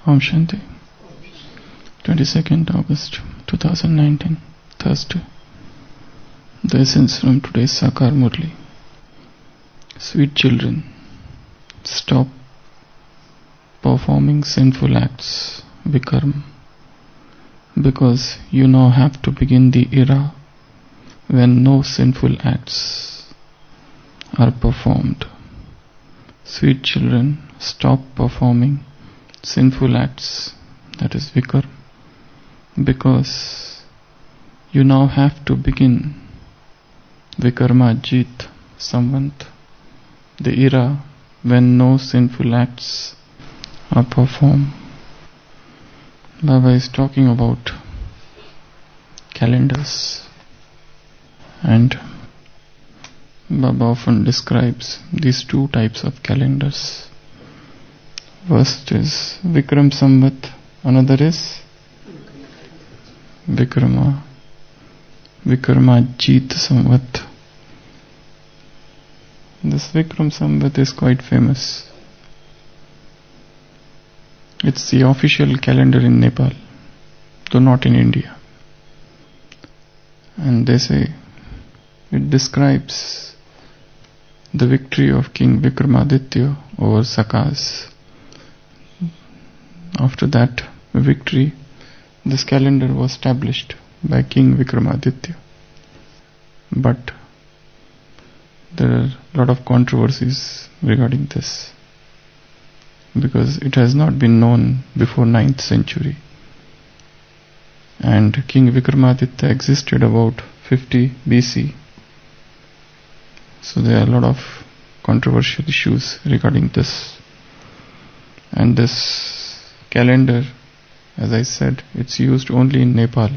Om Shanti. 22nd August 2019, Thursday. The essence from today's Sakar Murli. Sweet children, stop performing sinful acts, Vikarma, because you now have to begin the era when no sinful acts are performed. Sweet children, stop performing sinful acts, that is Vikarma, because you now have to begin Vikarma Jit Samvant, the era when no sinful acts are performed. Baba is talking about calendars, and Baba often describes these two types of calendars. First is Vikram Samvat, another is Vikrama Jit Samvat. This Vikram Samvat is quite famous. It's the official calendar in Nepal, though not in India. And they say it describes the victory of King Vikramaditya over Sakas. After that victory, this calendar was established by King Vikramaditya. But there are a lot of controversies regarding this, because it has not been known before 9th century. And King Vikramaditya existed about 50 BC. So there are a lot of controversial issues regarding this. And this calendar, as I said, it's used only in Nepal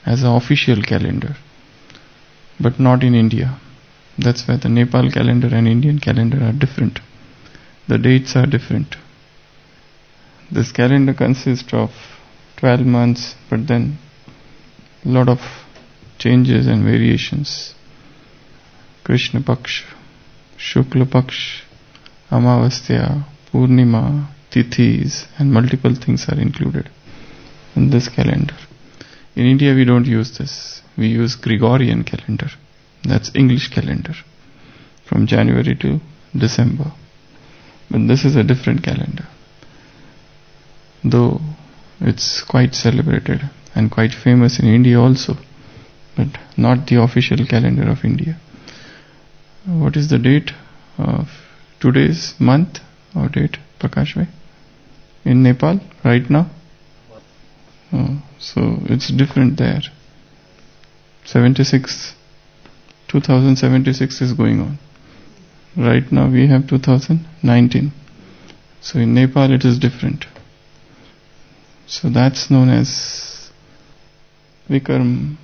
as an official calendar, but not in India. That's why the Nepal calendar and Indian calendar are different. The dates are different. This calendar consists of 12 months, but then a lot of changes and variations. Krishna Paksh, Shukla Paksh, Amavasya, Purnima, Tithis, and multiple things are included in this calendar. In India we don't use this. We use Gregorian calendar. That's English calendar from January to December. But this is a different calendar, though it's quite celebrated and quite famous in India also, but not the official calendar of India. What is the date of today's month or date, Prakash bhai, in Nepal right now? So it's different there. 2076 is going on. Right now we have 2019. So in Nepal it is different. So that's known as Vikrama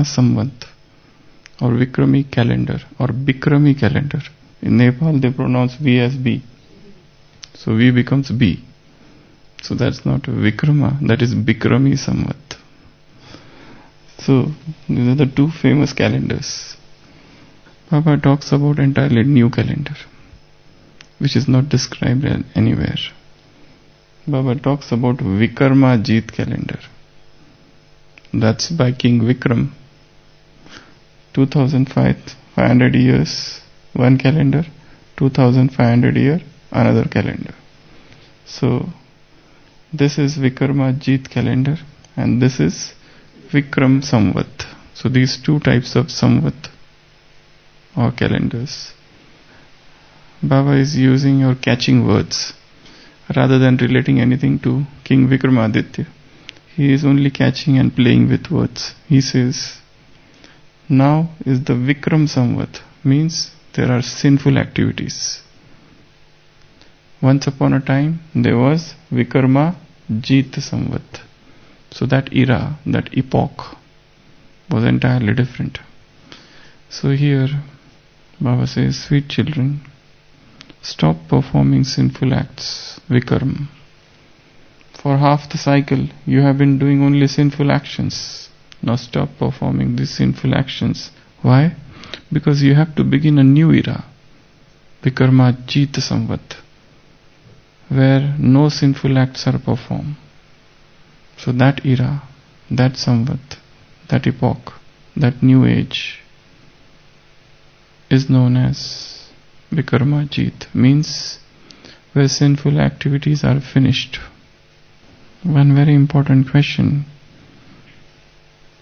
Samvat, or Vikrami calendar, or Bikrami calendar. In Nepal they pronounce V as B. So V becomes B. So that's not Vikrama, that is Bikrami Samvat. So these are the two famous calendars. Baba talks about entirely new calendar, which is not described anywhere. Baba talks about Vikarma Jit calendar. That's by King Vikram. 2500 years, one calendar. 2500 year, another calendar. So this is Vikarma Jit calendar, and this is Vikram Samvat. So these two types of Samvat or calendars. Baba is using or catching words rather than relating anything to King Vikramaditya. He is only catching and playing with words. He says, now is the Vikram Samvat, means there are sinful activities. Once upon a time there was Vikarma Jit Samvat. So that era, that epoch was entirely different. So here Baba says, sweet children, stop performing sinful acts, Vikarma. For half the cycle you have been doing only sinful actions. Now stop performing these sinful actions. Why? Because you have to begin a new era, Vikarma Jit Samvat, where no sinful acts are performed. So that era, that samvat, that epoch, that new age is known as Vikarma Jeet, means where sinful activities are finished. One very important question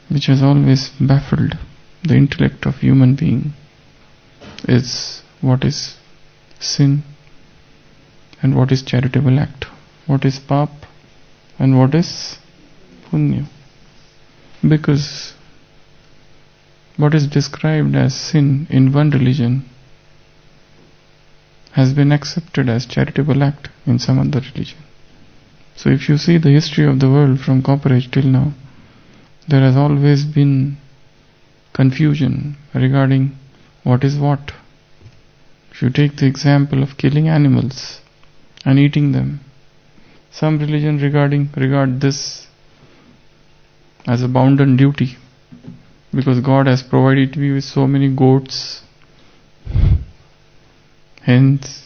which has always baffled the intellect of human being is what is sin and what is charitable act, what is pap and what is punya. Because what is described as sin in one religion has been accepted as charitable act in some other religion. So if you see the history of the world from Copper Age till now, there has always been confusion regarding what is what. If you take the example of killing animals and eating them, some religion regard this as a bounden duty, because God has provided you with so many goats, hens,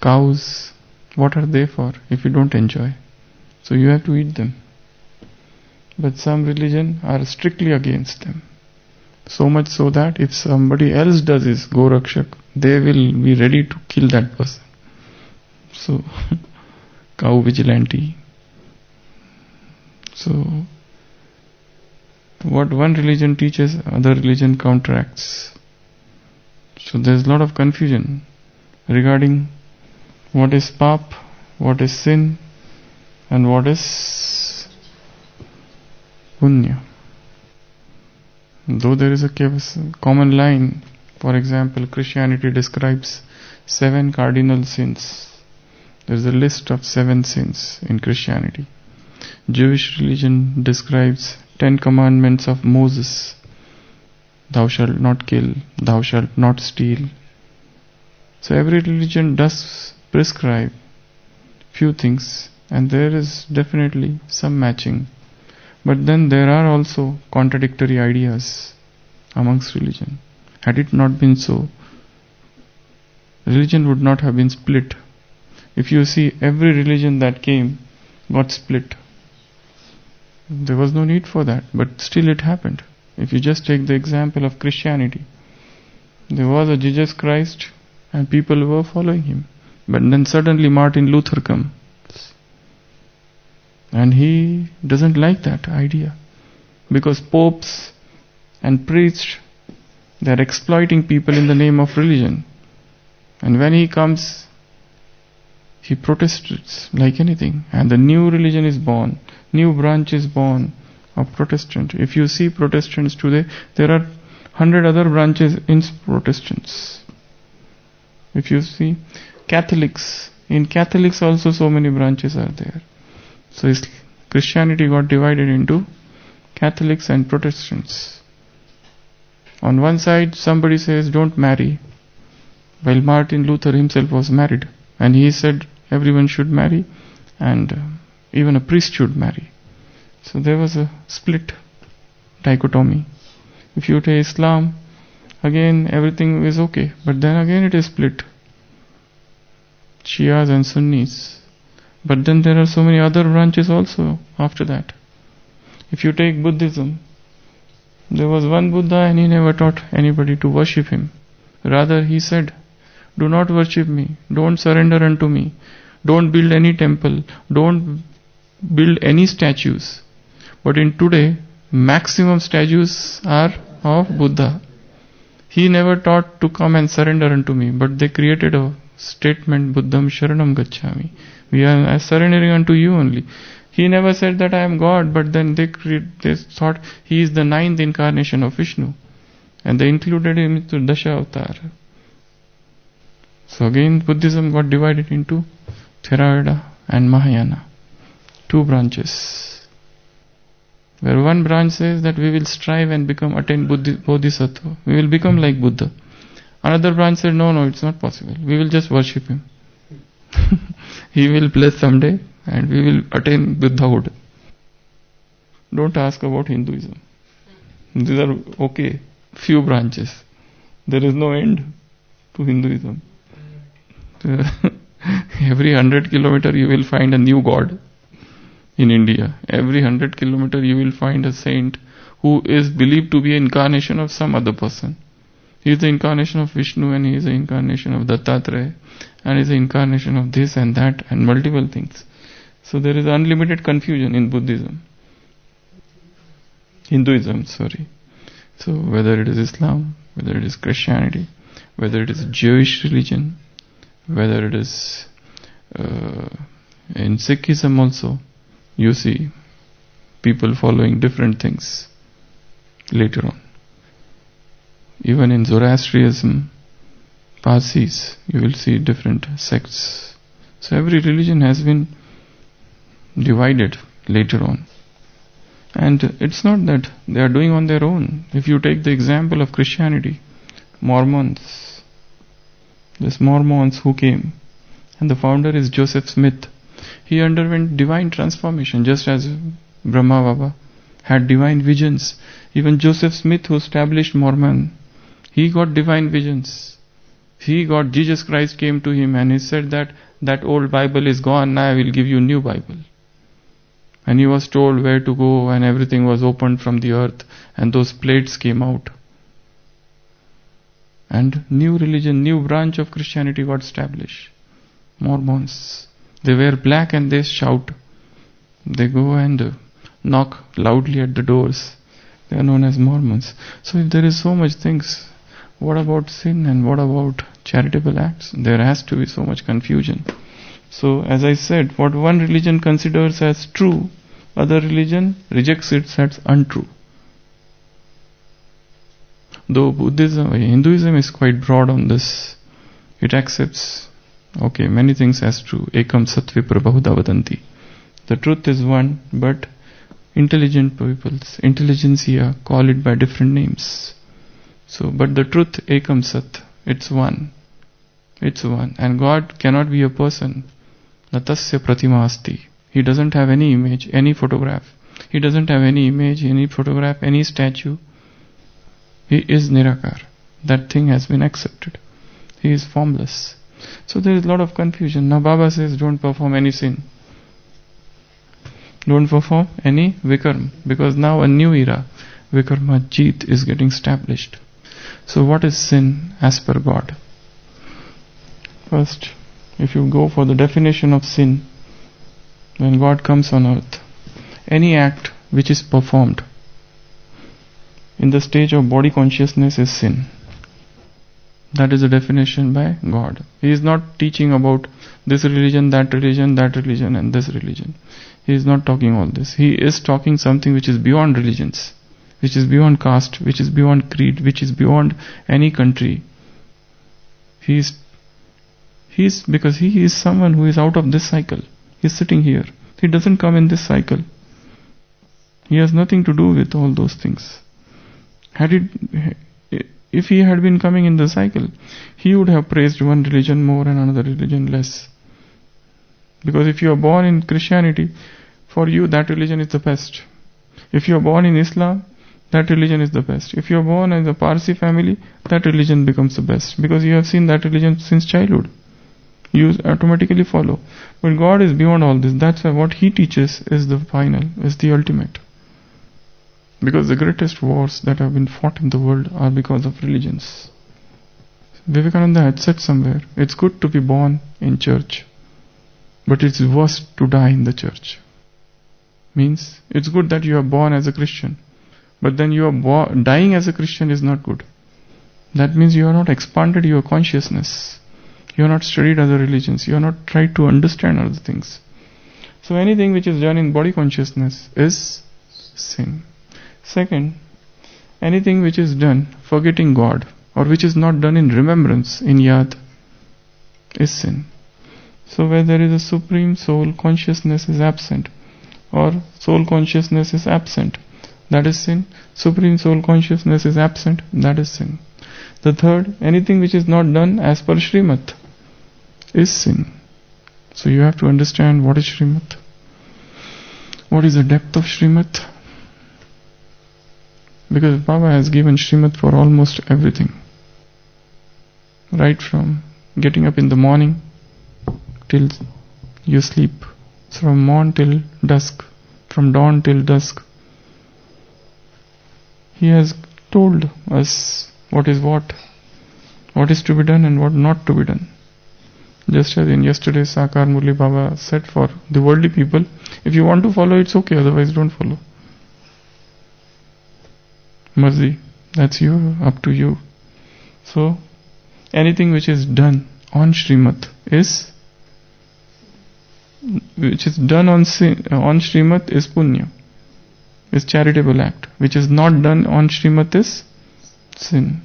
cows. What are they for if you don't enjoy? So you have to eat them. But some religion are strictly against them. So much so that if somebody else does this Gorakshak, they will be ready to kill that person. So, cow vigilante. So, what one religion teaches, other religion counteracts. So there's a lot of confusion regarding what is pap, what is sin, and what is punya. Though there is a common line, for example, Christianity describes 7 cardinal sins. There is a list of 7 sins in Christianity. Jewish religion describes 10 commandments of Moses. Thou shalt not kill, thou shalt not steal. So every religion does prescribe few things, and there is definitely some matching. But then there are also contradictory ideas amongst religion. Had it not been so, religion would not have been split. If you see, every religion that came got split. There was no need for that, but still it happened. If you just take the example of Christianity, there was a Jesus Christ and people were following him. But then suddenly Martin Luther comes. And he doesn't like that idea. Because popes and priests, they are exploiting people in the name of religion. And when he comes, he protests like anything. And the new religion is born. New branch is born of Protestant. If you see Protestants today, there are 100 other branches in Protestants. If you see Catholics, in Catholics also so many branches are there. So Christianity got divided into Catholics and Protestants. On one side, somebody says don't marry, while Martin Luther himself was married, and he said everyone should marry, and even a priest should marry. So there was a split dichotomy. If you take Islam, again everything is okay, but then again it is split. Shias and Sunnis. But then there are so many other branches also after that. If you take Buddhism, there was one Buddha and he never taught anybody to worship him. Rather he said, do not worship me, don't surrender unto me, don't build any temple, don't build any statues. But in today, maximum statues are of Buddha. He never taught to come and surrender unto me, but they created a statement, Buddham Sharanam Gacchami. We are surrendering unto you only. He never said that I am God, but then they thought he is the 9th incarnation of Vishnu. And they included him into Dasha Avatar. So again Buddhism got divided into Theravada and Mahayana. 2 branches. Where one branch says that we will strive and attain Bodhisattva. We will become like Buddha. Another branch said, no, it's not possible. We will just worship him. He will bless someday and we will attain Buddhahood. Don't ask about Hinduism. These are okay, few branches. There is no end to Hinduism. Every 100 kilometer you will find a new god in India. Every 100 kilometer you will find a saint who is believed to be an incarnation of some other person. He is the incarnation of Vishnu, and he is the incarnation of Dattatreya, and he is the incarnation of this and that and multiple things. So there is unlimited confusion in Hinduism. So whether it is Islam, whether it is Christianity, whether it is Jewish religion, whether it is in Sikhism also, you see people following different things later on. Even in Zoroastrianism, Parsis, you will see different sects. So every religion has been divided later on. And it's not that they are doing on their own. If you take the example of Christianity, Mormons, this Mormons who came, and the founder is Joseph Smith. He underwent divine transformation, just as Brahma Baba had divine visions. Even Joseph Smith, who established Mormon, he got divine visions. Jesus Christ came to him and he said that old Bible is gone, now I will give you new Bible. And he was told where to go, and everything was opened from the earth, and those plates came out. And new religion, new branch of Christianity got established. Mormons. They wear black and they shout. They go and knock loudly at the doors. They are known as Mormons. So if there is so much things, what about sin and what about charitable acts? There has to be so much confusion. So as I said, what one religion considers as true, other religion rejects it as untrue. Though Hinduism is quite broad on this. It accepts, many things as true. Ekam sat vipra bahuda vadanti. The truth is one, but intelligent peoples, intelligentsia, call it by different names. So, but the truth, ekam sat, it's one. It's one. And God cannot be a person. Natasya pratima asti. He doesn't have any image, any photograph. He doesn't have any image, any photograph, any statue. He is Nirakar. That thing has been accepted. He is formless. So there is a lot of confusion. Now Baba says, don't perform any sin. Don't perform any Vikarma. Because now a new era, Vikarma Jeet, is getting established. So what is sin as per God? First, if you go for the definition of sin, when God comes on earth, any act which is performed in the stage of body consciousness is sin. That is the definition by God. He is not teaching about this religion, that religion, and this religion. He is not talking all this. He is talking something which is beyond religions, which is beyond caste, which is beyond creed, which is beyond any country. Because he is someone who is out of this cycle. He is sitting here. He doesn't come in this cycle. He has nothing to do with all those things. If he had been coming in the cycle, he would have praised one religion more and another religion less. Because if you are born in Christianity, for you that religion is the best. If you are born in Islam, that religion is the best. If you are born in a Parsi family, that religion becomes the best. Because you have seen that religion since childhood. You automatically follow. But God is beyond all this. That's why what He teaches is the final, is the ultimate. Because the greatest wars that have been fought in the world are because of religions. Vivekananda had said somewhere, it's good to be born in church, but it's worse to die in the church. Means, it's good that you are born as a Christian, but then you are dying as a Christian is not good. That means you are not expanded your consciousness. You are not studied other religions. You are not tried to understand other things. So anything which is done in body consciousness is sin. Second, anything which is done forgetting God, or which is not done in remembrance, in yad, is sin. So where there is a supreme soul, consciousness is absent, or soul consciousness is absent, that is sin. Supreme soul consciousness is absent, that is sin. The third, anything which is not done as per Srimat is sin. So you have to understand what is Srimat. What is the depth of Srimat? Because Baba has given Srimat for almost everything. Right from getting up in the morning till you sleep, from morn till dusk, from dawn till dusk. He has told us what is to be done and what not to be done. Just as in yesterday's Sakar Murli Baba said for the worldly people, if you want to follow, it's okay, otherwise don't follow. Marzi, that's you, up to you. So, anything which is done on Srimad which is done on Srimad is punya, is charitable act. Which is not done on Srimad is sin.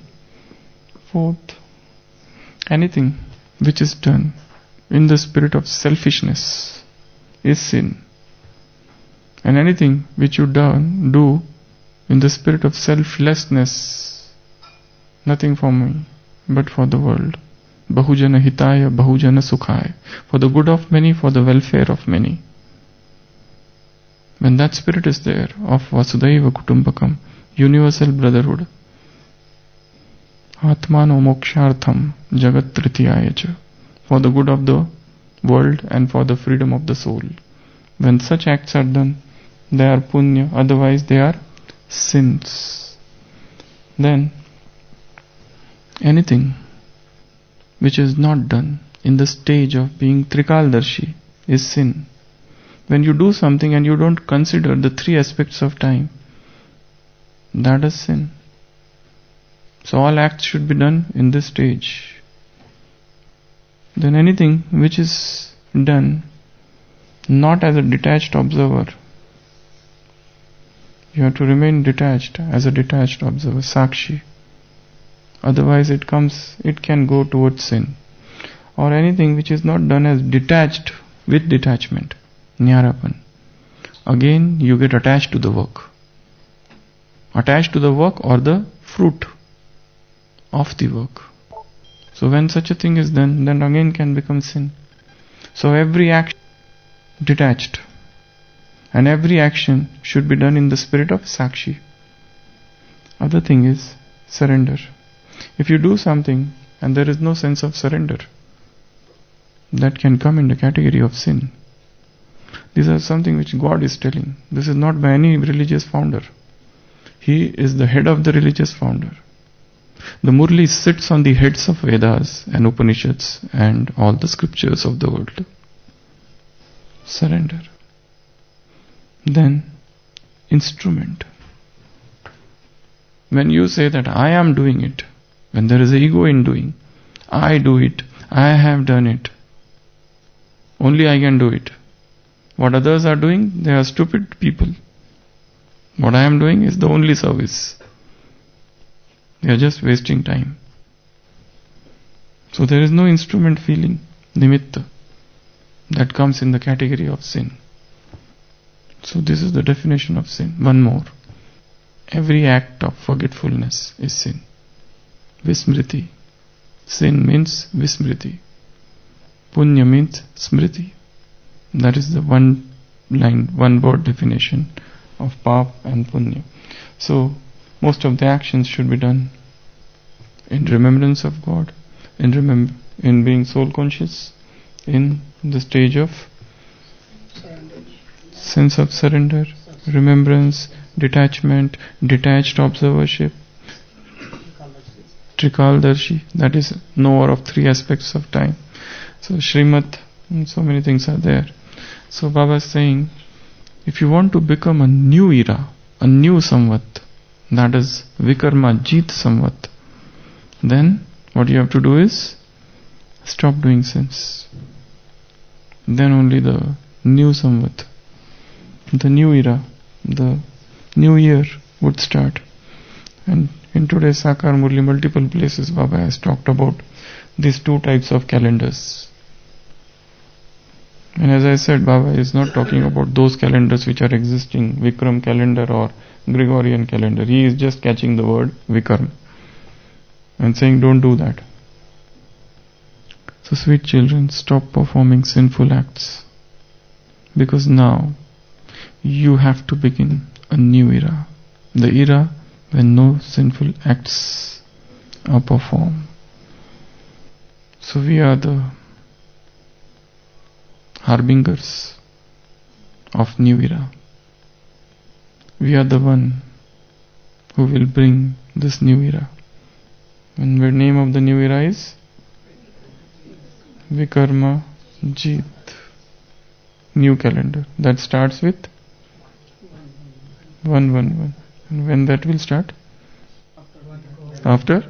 Fourth, anything which is done in the spirit of selfishness is sin. And anything which you do in the spirit of selflessness, nothing for me, but for the world. Bahujana hitaya, bahujana sukhaya. For the good of many, for the welfare of many. When that spirit is there, of Vasudhaiva Kutumbakam, universal brotherhood, Atmano mokshartham jagat tritiyayacha, for the good of the world and for the freedom of the soul. When such acts are done, they are punya, otherwise they are sins. Then, anything which is not done in the stage of being Trikaldarshi is sin. When you do something and you don't consider the three aspects of time, that is sin. So all acts should be done in this stage. Then anything which is done not as a detached observer, you have to remain detached as a detached observer, Sakshi. Otherwise it can go towards sin. Or anything which is not done as detached with detachment, Nyarapan. Again you get attached to the work. Attached to the work or the fruit of the work. So when such a thing is done, then again can become sin. So every action detached. And every action should be done in the spirit of Sakshi. Other thing is surrender. If you do something and there is no sense of surrender, that can come in the category of sin. These are something which God is telling. This is not by any religious founder. He is the head of the religious founder. The Murli sits on the heads of Vedas and Upanishads and all the scriptures of the world. Surrender. Then, instrument. When you say that I am doing it, when there is ego in doing, I do it, I have done it, only I can do it. What others are doing, they are stupid people. What I am doing is the only service. They are just wasting time. So there is no instrument feeling, nimitta, that comes in the category of sin. So this is the definition of sin. One more. Every act of forgetfulness is sin. Vismriti. Sin means vismriti. Punya means smriti. That is the one word definition of pap and punya. So most of the actions should be done in remembrance of God, in being soul conscious, in the stage of sense of surrender, remembrance, detachment, detached observership, Trikaldarshi, that is knower of three aspects of time. So Srimad, so many things are there. So Baba is saying, if you want to become a new era, a new Samvat, that is Vikarma Jit Samvat, then what you have to do is stop doing sins. Then only the new Samvat, the new era, the new year would start. And in today's Sakar Murli, multiple places Baba has talked about these two types of calendars. And as I said, Baba is not talking about those calendars which are existing, Vikram calendar or Gregorian calendar. He is just catching the word Vikram and saying don't do that. So sweet children, stop performing sinful acts, because now you have to begin a new era, the era when no sinful acts are performed. So we are the harbingers of new era. We are the one who will bring this new era. And the name of the new era is Vikarma Jeet. New calendar that starts with 111. And when that will start? After?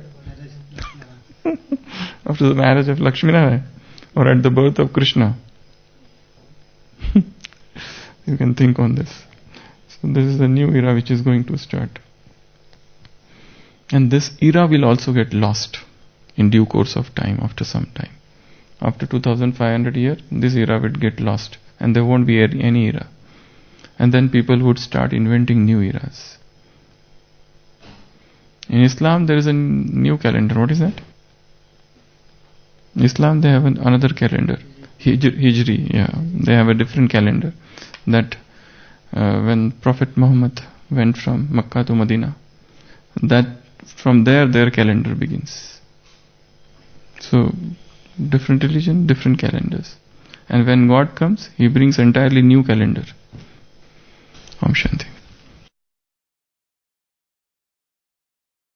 After the marriage of Lakshmi Narayana or at the birth of Krishna. You can think on this. So this is the new era which is going to start. And this era will also get lost in due course of time, after some time. After 2500 years, this era will get lost and there won't be any era. And then people would start inventing new eras. In Islam, there is a new calendar. What is that? In Islam, they have another calendar. Hijri, yeah. They have a different calendar. That when Prophet Muhammad went from Makkah to Medina, that from there their calendar begins. So, different religion, different calendars. And when God comes, He brings entirely new calendar. Om Shanti.